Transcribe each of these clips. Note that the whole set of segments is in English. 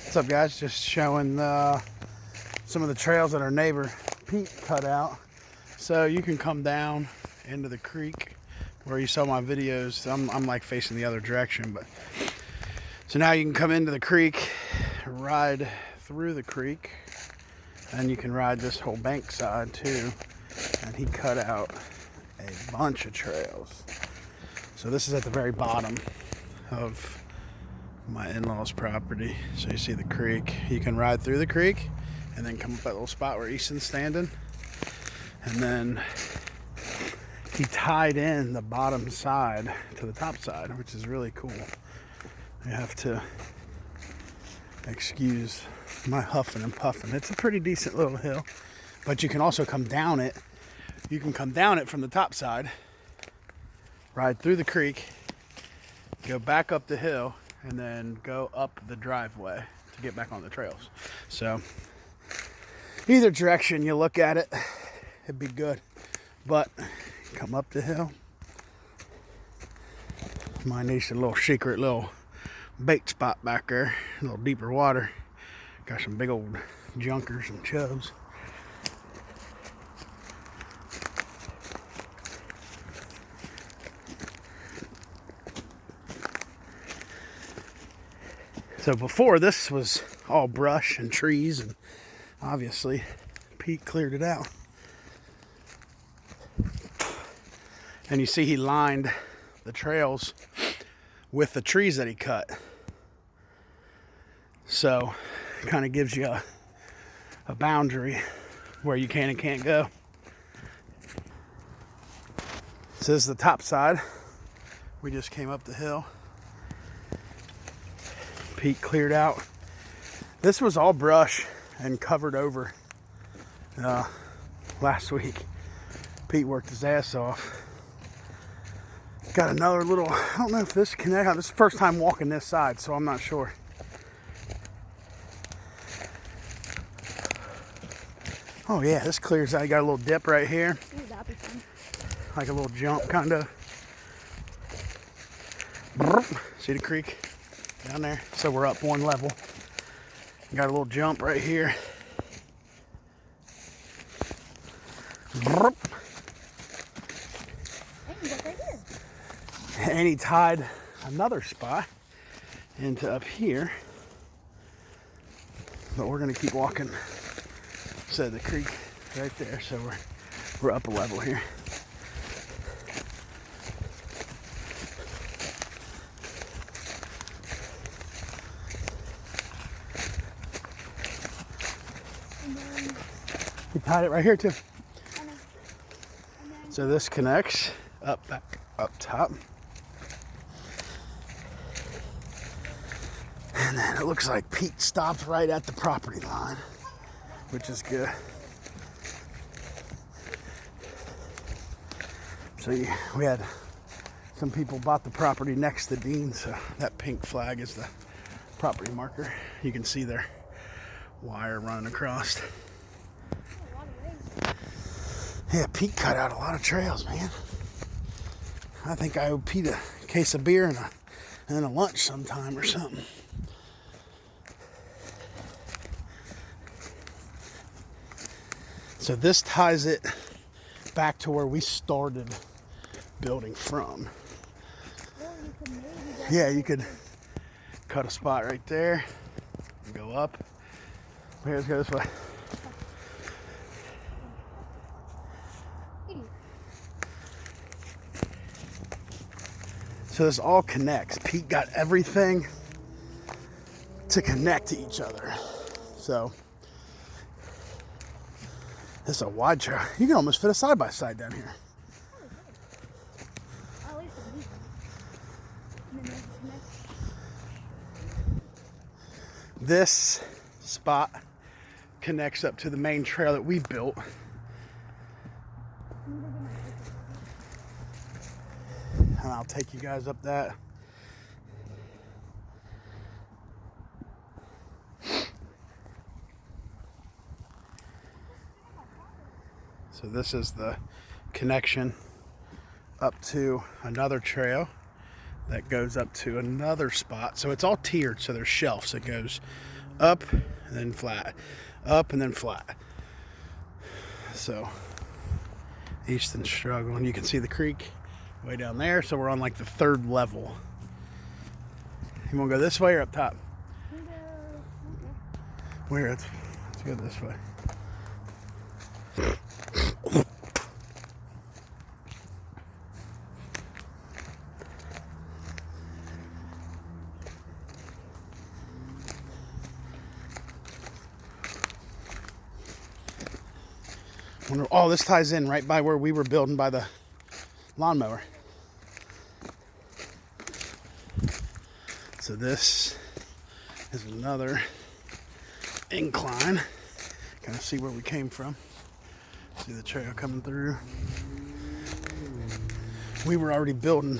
What's up, guys? Just showing some of the trails that our neighbor Pete cut out. So you can come down into the creek where you saw my videos. I'm like facing the other direction, but so now you can come into the creek, ride through the creek, and you can ride this whole bank side too. And he cut out a bunch of trails. So this is at the very bottom of my in-laws property. So you see the creek. You can ride through the creek and then come up that little spot where Easton's standing. And then he tied in the bottom side to the top side, which is really cool. You have to excuse my huffing and puffing. It's a pretty decent little hill, but you can also come down it. You can come down it from the top side, ride through the creek, go back up the hill, and then go up the driveway to get back on the trails. So either direction you look at it, it'd be good. But come up the hill. My niece, a little secret little bait spot back there, a little deeper water. Got some big old junkers and chubs. So before, this was all brush and trees, and obviously Pete cleared it out. And you see he lined the trails with the trees that he cut. So it kind of gives you a boundary where you can and can't go. This is the top side. We just came up the hill. Pete cleared out. This was all brush and covered over last week. Pete worked his ass off. Got another little, I don't know if this connects. This is the first time walking this side, so I'm not sure. Oh yeah, this clears out. You got a little dip right here. Ooh, that'd be fun. Like a little jump, kind of. See the creek down there? So we're up one level. Got a little jump right here. And he tied another spot into up here. But we're gonna keep walking. So the creek right there. So we're up a level here. He tied it right here too. So this connects up back up top. And then it looks like Pete stopped right at the property line, which is good. So we had some people bought the property next to Dean, so that pink flag is the property marker. You can see their wire running across. Yeah, Pete cut out a lot of trails, man. I think I owe Pete a case of beer and a lunch sometime or something. So this ties it back to where we started building from. Yeah, you could cut a spot right there and go up. Here, let's go this way. So this all connects. Pete got everything to connect to each other. So this is a wide trail. You can almost fit a side-by-side down here. This spot connects up to the main trail that we built. And I'll take you guys up that. So this is the connection up to another trail that goes up to another spot. So it's all tiered, so there's shelves that goes up and then flat, up and then flat. So Easton's struggling. You can see the creek way down there, so we're on like the 3rd level. You want to go this way or up top? Where? Let's go this way. Oh, this ties in right by where we were building by the lawnmower. So this is another incline. Kind of see where we came from. See the trail coming through. We were already building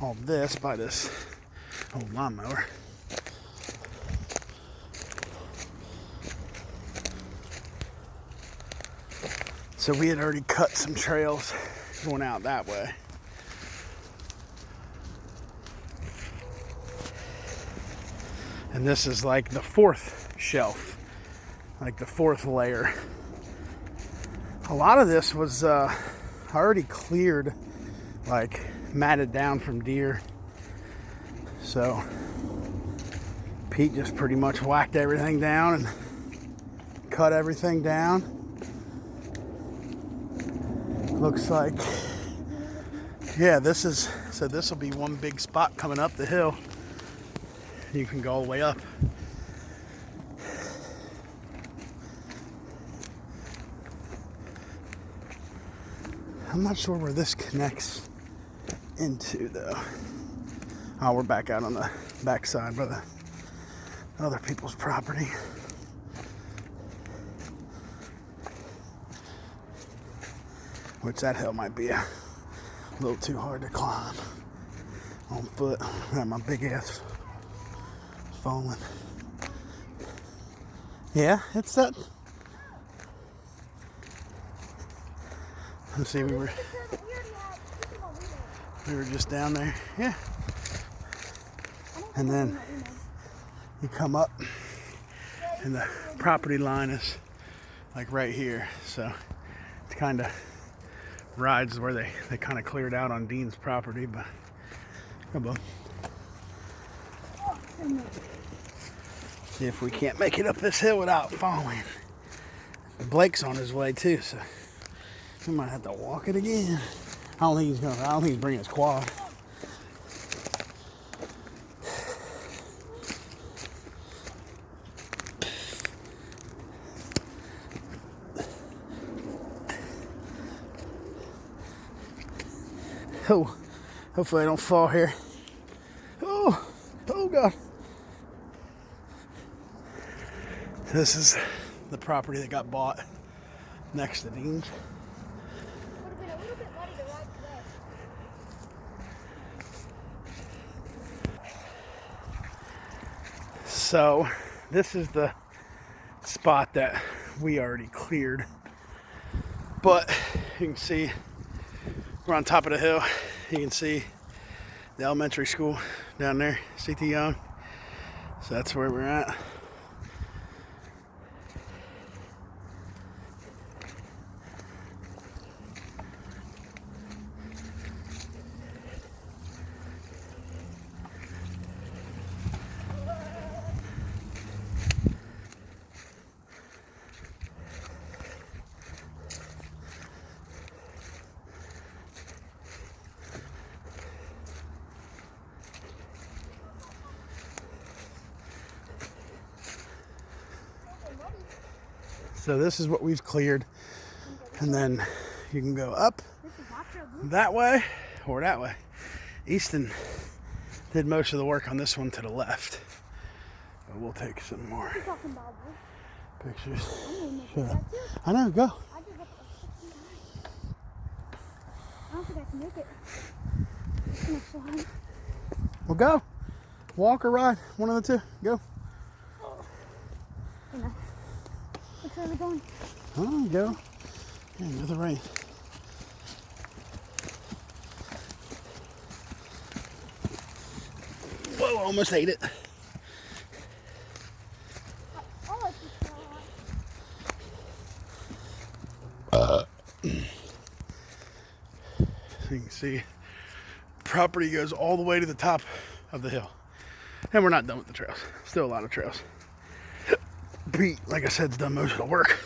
all this by this old lawnmower. So we had already cut some trails going out that way. And this is like the 4th shelf, like the 4th layer. A lot of this was already cleared, like matted down from deer. So Pete just pretty much whacked everything down and cut everything down. Looks like, yeah, this will be one big spot coming up the hill. You can go all the way up. I'm not sure where this connects into though. Oh, we're back out on the back side by the other people's property. Which that hill might be a little too hard to climb on foot. Got my big ass falling. Yeah, it's that. Let's see, we were just down there. Yeah. And then you come up and the property line is like right here. So it's kind of rides where they kind of cleared out on Dean's property, but come on. See if we can't make it up this hill without falling. Blake's on his way too, so we might have to walk it again. I don't think he's bringing his quad. Oh, hopefully I don't fall here. Oh God. This is the property that got bought next to Dean's. So this is the spot that we already cleared. But you can see we're on top of the hill. You can see the elementary school down there, C.T. Young. So that's where we're at. So this is what we've cleared, and then you can go up that way or that way. Easton did most of the work on this one to the left, but we'll take some more pictures. Sure. I know, go. I don't think I can make it. It's gonna slide. Well, go. Walk or ride, one of the two. Go. Which way are we going? Oh, go. Yeah, another rain. Whoa, almost ate it. So you can see property goes all the way to the top of the hill. And we're not done with the trails. Still a lot of trails. Pete, like I said, has done most of the work.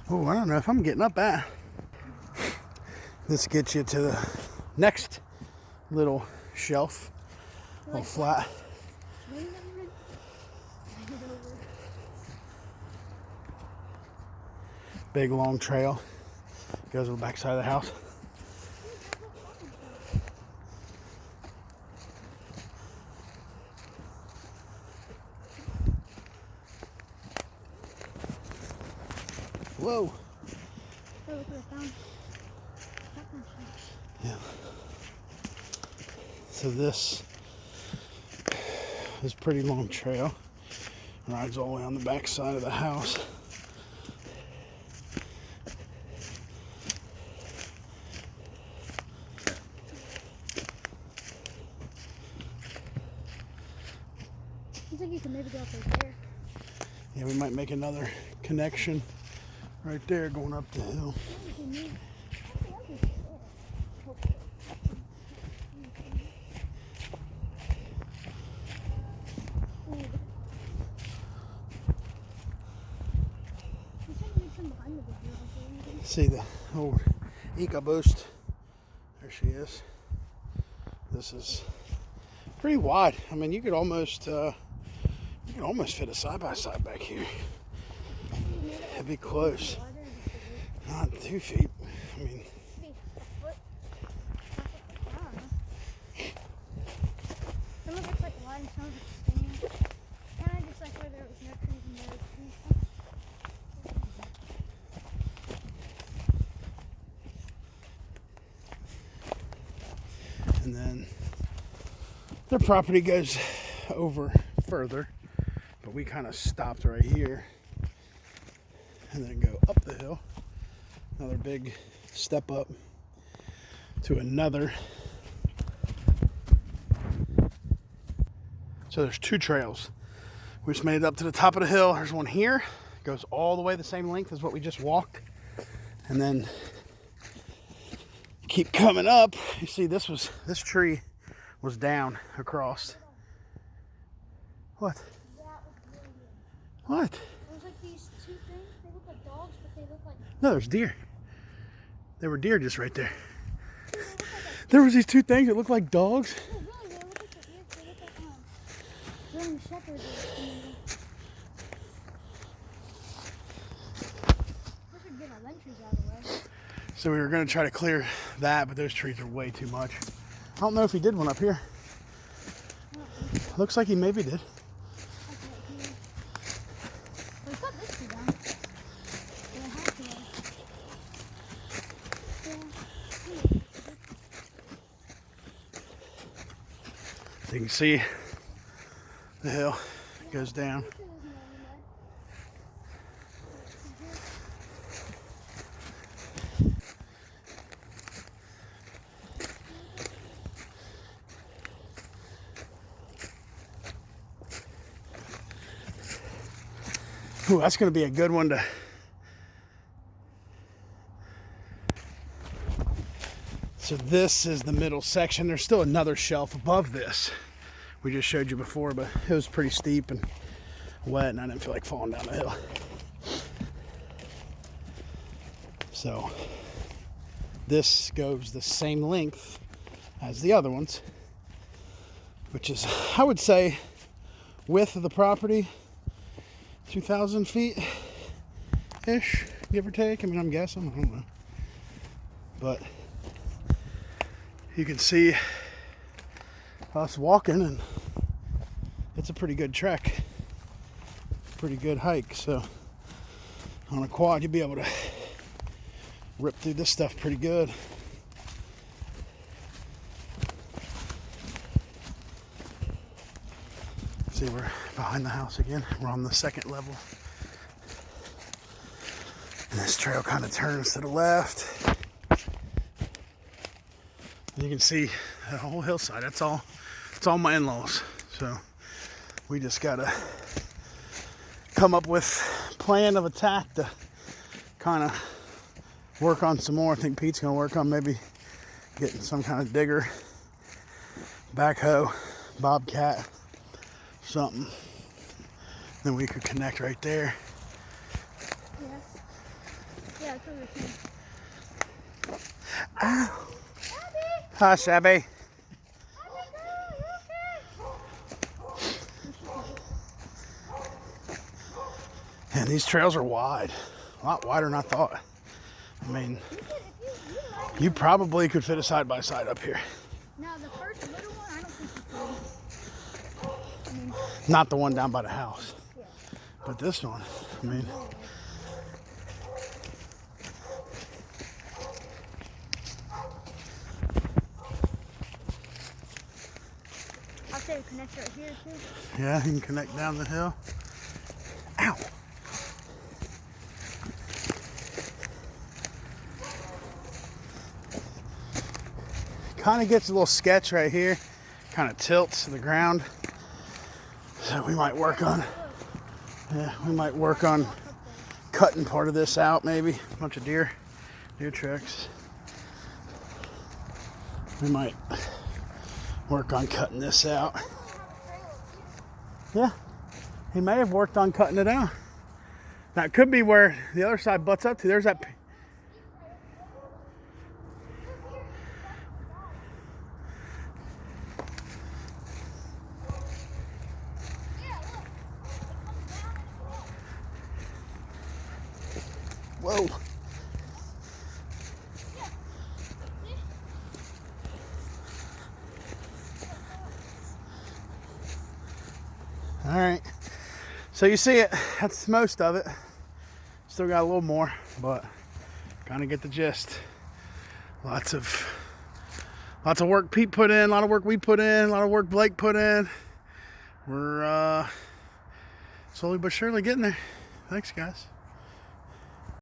Oh, I don't know if I'm getting up that. This gets you to the next little shelf, little flat. Big long trail. Goes to the back side of the house. Whoa. Yeah. So this is a pretty long trail. Rides all the way on the back side of the house. Looks like you can maybe go up right there. Yeah, we might make another connection right there going up the hill. See the old EcoBoost. There she is. This is pretty wide. I mean, you could almost fit a side-by-side back here. It'd be close. Not 2 feet. I mean, some of it's like wide and some of it's skinny. Kind of just like where there was no trees and there was trees. and then their property goes over further, but we kind of stopped right here and then go up the hill. Another big step up to another. So there's 2 trails. We just made it up to the top of the hill. There's one here, goes all the way the same length as what we just walked, and then keep coming up. You see, this tree was down across. What? What? There's like these 2 things. They look like dogs, but they look like. No, there's deer. There were deer just right there. There was these 2 things that looked like dogs. No, really, they look like the ears. They look like German shepherds. We should get our entries out of the way. So we were going to try to clear that, but those trees are way too much. I don't know if he did one up here. Looks like he maybe did. So you can see the hill goes down. Ooh, that's going to be a good one to. So this is the middle section. There's still another shelf above this. We just showed you before, but it was pretty steep and wet, and I didn't feel like falling down the hill. So this goes the same length as the other ones, which is, I would say, width of the property, 2,000 feet-ish, give or take. I mean, I'm guessing, I don't know. But you can see us walking, and it's a pretty good trek, pretty good hike. So On a quad, you'll be able to rip through this stuff pretty good. See, we're behind the house again. We're on the second level. And this trail kind of turns to the left. And you can see that whole hillside. It's all my in-laws. So we just gotta come up with plan of attack to kind of work on some more. I think Pete's gonna work on maybe getting some kind of digger, backhoe, bobcat, something. Then we could connect right there. Yeah. Yeah, that's what we're saying. Ow. Hi, Shabby. Abby, And these trails are wide, a lot wider than I thought. I mean, you probably could fit a side-by-side up here. Now, the first little one, I don't think you can. I mean, Not the one down by the house, yeah. but this one, I mean, I'll say we connect right here, too. yeah, you can connect down the hill. Ow. Kind of gets a little sketch right here, kind of tilts to the ground. So we might work on, cutting part of this out, maybe. A bunch of deer tracks. We might work on cutting this out. Yeah, he may have worked on cutting it out. That could be where the other side butts up to. There's that. Whoa. All right. So you see it. That's most of it. Still got a little more, but kind of get the gist. Lots of work Pete put in, a lot of work we put in, a lot of work Blake put in. We're slowly but surely getting there. Thanks, guys.